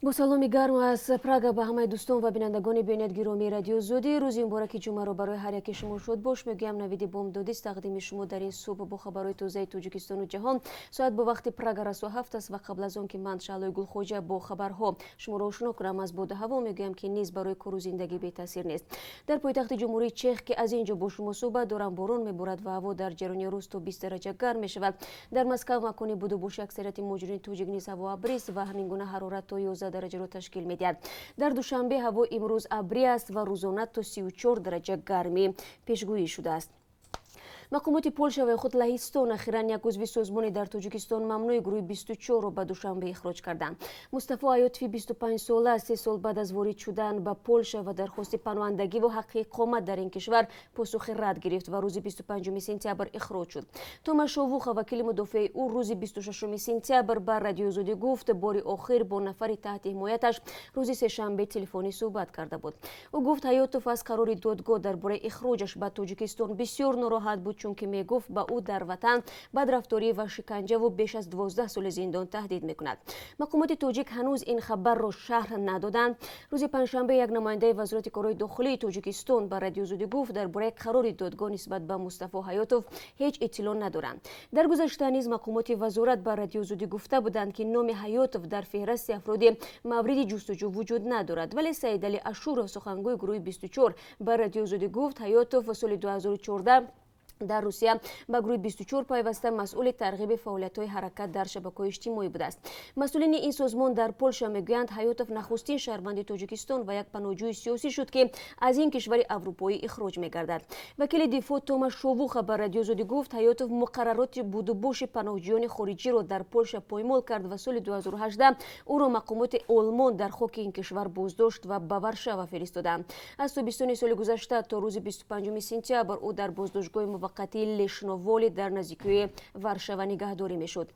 با سلامی گرم از پراگ به همه دوستان و بینندگان بینید گرامی رادیو زودی روزی مبارک جمعه رو برای هر یک شما شد باش. میگم نویدی بمدادی است تقدیم شما در این صبح با خبرهای تازه تاجیکستان و جهان. ساعت به وقت پراگ رسو 7 است و قبل از آن که من شعله گلخوجه با خبرها شما را آشنا کنم از باد هوا میگم که نیز برای کار و زندگی بی تاثیر نیست. در پایتخت جمهوری چک که از اینجا با شما صحبت دارم باران میبارد و هوا در جریان روز تا 20 درجه گرم میشود. در مسکو مکانی بود و باش اکثریت مجرمین توجیک نیز هوا ابری و همین گونه حرارت تا 11 درجه رو تشکیل میدهد. در دوشنبه هوا امروز ابری است و روزانه تا 34 درجه گرمی پیشگویی شده است. مقامات پولشا و خود لهستان اخیراً یک عضو سازمانی در تاجیکستان ممنوع گروه 24 را به دوشنبه اخراج کردند. مصطفی حیاتوی 25 ساله 3 سال بعد از وارد شدن به پولشا و درخواست پناهندگی و حق اقامت در این کشور پاسخ رد گرفت و روز 25 سپتامبر اخراج شد. توماس شاووخ وکیل مدافع او روز 26 سپتامبر بر رادیو زودی گفت بار آخر با نفر تحت حمایتش روز سه‌شنبه تلفنی صحبت کرده بود. او گفت حیاتوف از قرار دادگاه درباره اخراجش به تاجیکستان بسیار ناراحت بود چون که میگفت با او در وطن بدرفتاری و شکنجه و بیش از 12 سال زندان تهدید میکند. مقامات تاجیک هنوز این خبر را شرح ندادند. روز پنجشنبه یک نماینده وزارت کارهای داخلی تاجیکستان به رادیو زودی گفت درباره قرار دادگاه نسبت به مصطفی حیاتوف هیچ اطلاع ندارند. در گذشته نیز مقامات وزارت به رادیو زودی گفته بودند که نام حیاتوف در فهرست افراد مورد جستجو وجود ندارد، ولی سید علی اشور سخنگوی گروه 24 به رادیو زودی گفت حیاتوف سال 2014 در روسیه به گروه 24 پیوسته مسئول ترغیب فعالیت‌های حرکت در شبکه‌های اجتماعی بوده است. مسئولین این سازمان در پولشا میگویند حیاتوف نخستین شهروند تاجیکستان و یک پناهجوی سیاسی شد که از این کشور اروپایی اخراج می‌گردد. وکیل دفاع توماس شاووخ به رادیو زودی گفت حیاتوف مقررات بود و بوش پناهجویان خارجی را در پولشا پایمال کرد و سال 2018 او را مقامات آلمان در خاک این کشور بازداشت و به ورشوا فرستادند. از تابستان سال گذشته تا روز 25 سپتامبر او در بازداشتگاه موقتی لشنووالی در نزدیکی ورشوا نگهداری میشد.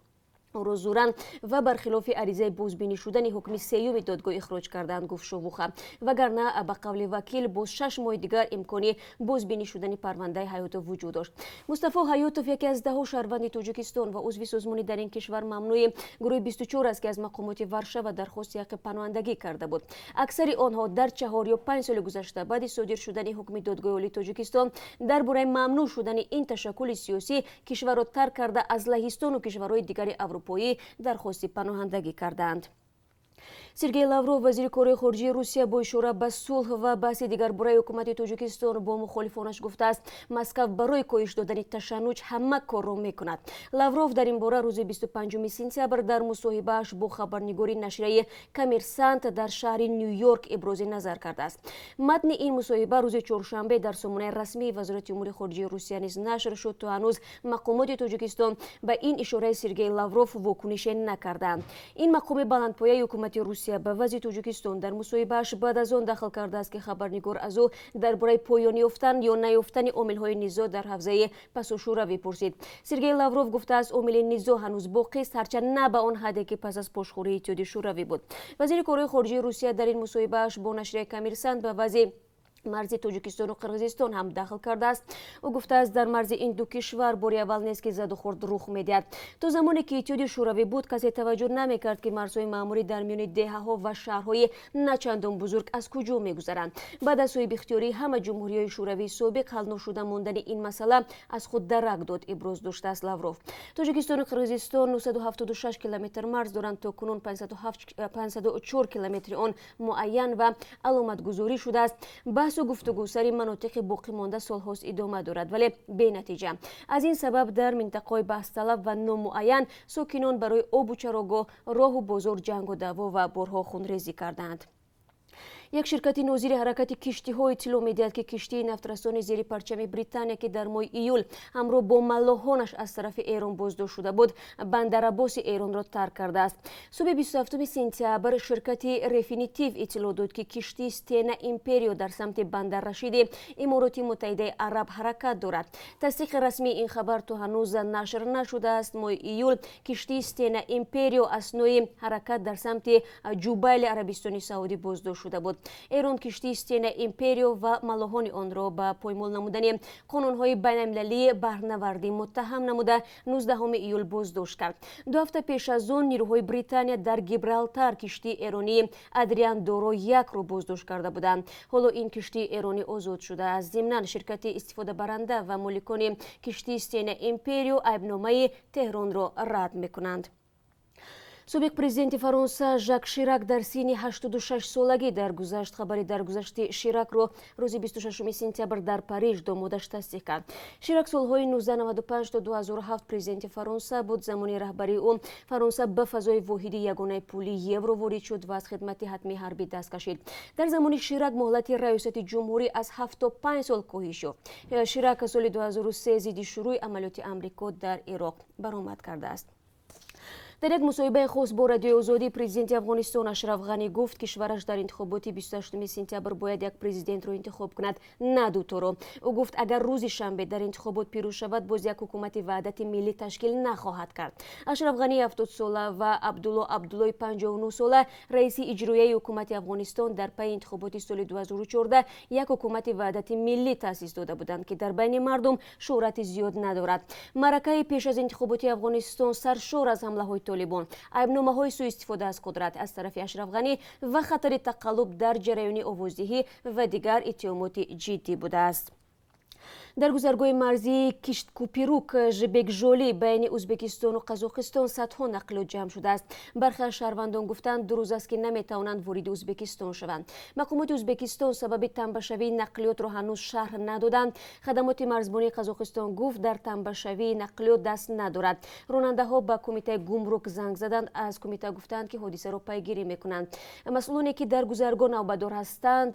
او را زورن و برخلاف عریضه بازبینی شدن حکم سیوم دادگاه اخراج کردند، گفت شاووخ. وگرنه به قول وکیل باز 6 ماه دیگر امکانی بازبینی شدن پرونده حیاتوف وجود داشت. مصطفی حیاتوف یکی از 10 شهروند تاجیکستان و عضو سازمانی در این کشور ممنوع گروه 24 است که از مقامات ورشوا درخواست حق پناهندگی کرده بود. اکثر آنها در 4 یا 5 سال گذشته بعد صادر شدن حکم دادگاه عالی تاجیکستان درباره ممنوع شدن این تشکل سیاسی کشور را ترک کرده از لهستان و کشورهای دیگر اروپایی درخواست پناهندگی کردند. سرگئی لاوروف وزیر کار خارجه روسیه با اشاره به صلح و بحث دیگر برای حکومت تاجیکستان با مخالفانش گفته است مسکو برای کاهش دادن تشنج همه کار را میکند. لاوروف در این باره روز 25 سپتامبر در مصاحبه‌اش با خبرنگاری نشریه کامرسانت در شهر نیویورک ابراز نظر کرده است. متن این مصاحبه روز چهارشنبه در سامانه رسمی وزارت امور خارجه روسیه نیز نشر شد تا هنوز مقامات تاجیکستان به این اشاره سرگئی لاوروف واکنش نکردند. این مقام بلندپایه حکومت روسیه به وضع تاجیکستان در مصاحبه‌اش بعد از آن دخل کرده است که خبرنگار از او درباره پایان یافتن یا نیافتن عامل‌های نزاع در حوزه پاساشوروی پرسید. سرگئی لاوروف گفته است عامل نزاع هنوز باقی است، هرچند نه به آن حدی که پس از پاشخوری اتحادیه شوروی بود. وزیر کارهای خارجه روسیه در این مصاحبه‌اش با نشریه کامرسانت به وضع مرز تاجیکستان و قرقیزستان هم داخل کرده است. او گفته است در مرز این دو کشور بار اول نیست که زد و خورد رخ میدهد. تا زمانی که اتحادیه شوروی بود کسی توجه نمیکرد که مرزهای معمولی در میان دهه‌ها و شهرهای نچندان بزرگ از کجا میگذرند. بعد از صاحب اختیاری همه جمهوری‌های شوروی سابق حل نشده ماندن این مسئله از خود درک داد ابراز داشته است لاوروف. تاجیکستان و قرقیزستان 976 کیلومتر مرز دارند تا کنون 504 کیلومتر آن معین و علامت گذاری شده است. بحث و گفتگو سر مناطق باقی مانده سالهاست ادامه دارد ولی بی نتیجه. از این سبب در منطقه‌های بحث طلب و نامعین ساکنان برای آب و چراگاه، راه و بازار جنگ و دعوا و بارها خونریزی کردند. یک شرکت نظیر حرکت کشتی‌ها اطلاع می‌دهد که کشتی نفترسان زیر پرچم بریتانیا که در ماه ایول همراه با ملاحانش از طرف ایران بازداشت شده بود بندر عباس ایران را ترک کرده است. صبح 27 سپتامبر شرکت رفینیتیو اطلاع داد که کشتی استینا ایمپریو در سمت بندر رشید امارات متحده عرب حرکت دارد. تصدیق رسمی این خبر تا هنوز نشر نشده است. ماه ایول کشتی استینا ایمپریو اثنای حرکت در سمت جبیل عربستان سعودی بازداشت شده بود. ایران کشتی ستین ایمپریو و ملاحان آن را به پایمال نمودن قانون‌های بین‌المللی برنوردی متهم نموده 19 ایول بازداشت کرد. 2 هفته پیش از آن نیروهای بریتانیا در گیبرالتار کشتی ایرانی ادریان دورو 1 را بازداشت کرده بودند. حالا این کشتی ایرانی آزاد شده است. ضمناً شرکت استفاده برنده و مالکان کشتی ستین ایمپریو عیبنامه تهران را رد می‌کنند. سابق پرزیدنت فرانسه ژاک شیراک در سن 86 سالگی درگذشت. خبری درگذشت شیراک را روز 26 سپتامبر در پاریژ دامادش تصدیق کرد. شیراک سالهای 1995 تا 2007 پرزیدنت فرانسه بود. زمانی رهبری او فرانسه به فضای واحد یگانه پولی یورو وارد شد و از خدمت حتمی حربی دست کشید. در زمان شیراک مهلت ریاست جمهوری از 7 تا 5 سال کاهش یافت. شیراک سال 2003 ضد شروع عملیات آمریکا در عراق برآمد کرده است. در یک مصاحبه خاص با رادیو آزادی پرزیدنت افغانستان اشرف غنی گفت کشورش در انتخابات 28 سپتامبر باید یک پرزیدنت را انتخاب کند، نه دو تا را. او گفت اگر روز شنبه در انتخابات پیروز شود باز یک حکومت وحدت ملی تشکیل نخواهد کرد. اشرف غنی 70 ساله و عبدالله 59 ساله رئیس اجرایی حکومت افغانستان در پی انتخابات سال 2014 یک حکومت وحدت ملی تأسیس داده بودند که در بین مردم شهرت زیاد ندارد. معرکه پیش از انتخابات افغانستان سرشار از حمله‌های طالبان، عیبنامه‌های سوء استفاده از قدرت از طرف اشرف غنی و خطر تقلب در جریان آوازدهی و دیگر اتهامات جدی بوده است. در گذرگاه مرزی کشت کوپیروک ژبک ژولی بین ازبکستان و قزاقستان صدها نقل جمع شده است. برخی از شهروندان گفتند 2 روز است که نمیتوانند وارد ازبکستان شوند. مقامات ازبکستان سبب تنبه‌شوی نقلیات را هنوز شرح ندادند. خدمات مرزبانی قزاقستان گفت در تنبه‌شوی نقلیات دست ندارد. راننده ها به کمیته گمرک زنگ زدند. از کمیته گفتند که حادثه را پیگیری میکنند. مسئولانی که در گذرگاه نوبتدار هستند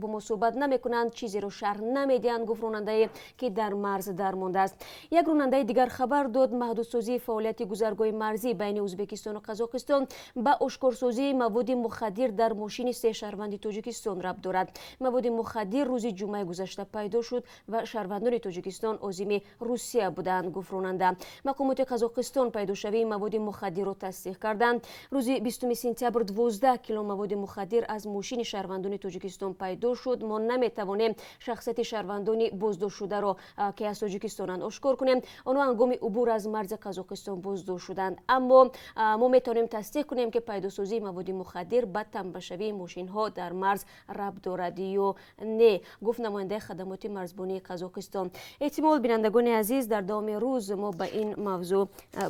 با ما صحبت نمیکنند، چیزی را شرح نمیدهند. گفت راننده که در مرز درمانده است. یک راننده دیگر خبر داد محدودسازی فعالیت گذرگاه مرزی بین ازبکستان و قزاقستان به اشکارسازی مواد مخدر در ماشین 3 شهروند تاجیکستان ربط دارد. مواد مخدر روز جمعه گذشته پیدا شد و شهروندان تاجیکستان عازم روسیه بودند. گفت راننده مقامات قزاقستان پیداشوی مواد مخدر را تصدیق کردند. روز 20 سپتامبر 12 کیلو مواد مخدر از ماشین شهروندان تاجیکستان پیدا شد. ما نمیتوانیم شخصیت شهروندان بازداشت شده را که از تاجیکستان آشکار کنیم. آنها هنگام عبور از مرز قزاقستان بازداشت شدند، اما ما میتونیم تصدیق کنیم که پیداسازی مواد مخدر به تنبه‌شوی ماشین ها در مرز ربط دارد یا نه، گفت نماینده خدمات مرزبانی قزاقستان. احتمال بینندگان عزیز در دوام روز ما به این موضوع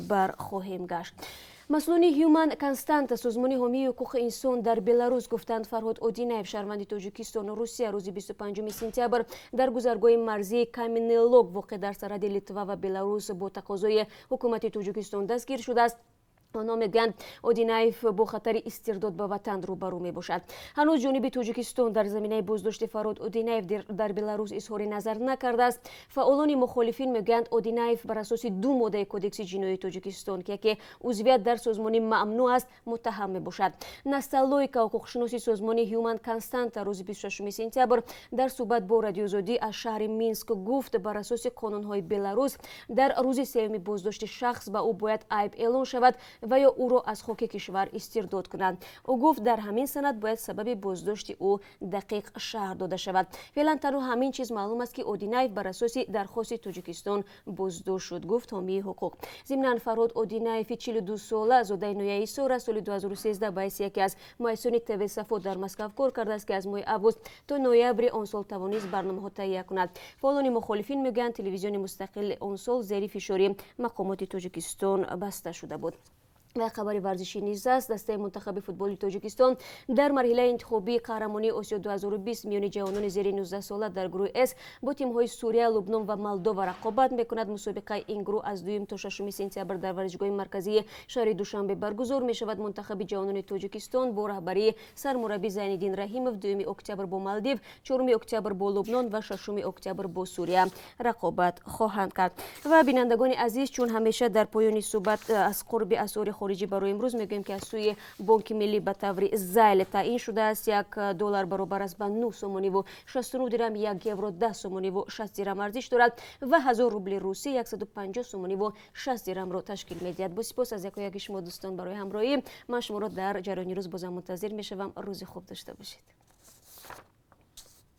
برخواهیم گشت. مسئولان هیومن کانستانت سازمان حامی حقوق انسان در بلاروس گفتند فرهاد اودینایف شهروند تاجیکستان و روسیه روز 25 سپتامبر در گذرگاه مرزی کامینلوگ واقع در سرحد لیتوا و بلاروس با تقاضای حکومت تاجیکستان دستگیر شده است. آنها میگویند اودینایف با خطر استرداد به وطن روبرو می باشد. هنوز جانب تاجیکستان در زمینه بازداشت فرهاد اودینایف در بلاروس اظهار نظر نکرده است. فعالان مخالفین میگویند اودینایف بر اساس 2 ماده کدکس جنایی تاجیکستان که عضویت در سازمان ممنوع است متهم می باشد. نستالویکا حقوقشناس سازمان هیومن کانستانت روز 26 سپتامبر در صحبت با رادیو آزادی از شهر مینسک گفت بر اساس قانون‌های بلاروس در روز 3 بازداشت شخص به او باید عیب اعلان شود و یا او را از خاک کشور استرداد کنند. او گفت در همین سند باید سبب بازداشت او دقیق شرح داده شود. فعلا تنها همین چیز معلوم است که اودینایف بر اساس درخواست تاجیکستان بازداشت شد، گفت حامی حقوق. ضمن فرهاد اودینایف 42 ساله زاده نویایی سال 2013 به حیث یکی از مؤسسان تلویزیون صفا در مسکو کار کرده است که از ماه آگوست تا نوامبر آن سال توانست برنامه‌ها تهیه کند. فعالان مخالفین میگویند تلویزیون مستقل آن سال زیر فشار مقامات تاجیکستان بسته شده بود. و خبر ورزشی نیز است. دسته منتخب فوتبال تاجیکستان در مرحله انتخابی قهرمانی آسیا 2020 میان جوانان زیر 19 ساله در گروه اس با تیم‌های سوریه، لبنان و مولداوا رقابت می‌کند. مسابقه این گروه از 2 تا 6 سپتامبر در ورزشگاه مرکزی شهر دوشنبه برگزار می‌شود. منتخب جوانان تاجیکستان با رهبری سرمربی زین‌الدین رحیمов 2 اکتبر با مالدیو، 4 اکتبر با لبنان و 6 اکتبر با سوریه رقابت خواهند کرد. و بینندگان عزیز، چون همیشه در پایان صحبت از قرب اسعار خارجی برای امروز میگوییم که از سوی بانک ملی به طور زائل تعیین شده است. $1 برابر است به 9 سومانی و 69 درهم، 1 یورو 10 سومانی و 60 درهم ارزش دارد و 1000 روبل روسی 150 سومانی و 60 درهم را تشکیل می‌دهد. با سپاس از یکایک شما دوستان برای همراهی. من شما را در جریان روز باز منتظر می‌شوم. روز خوب داشته باشید.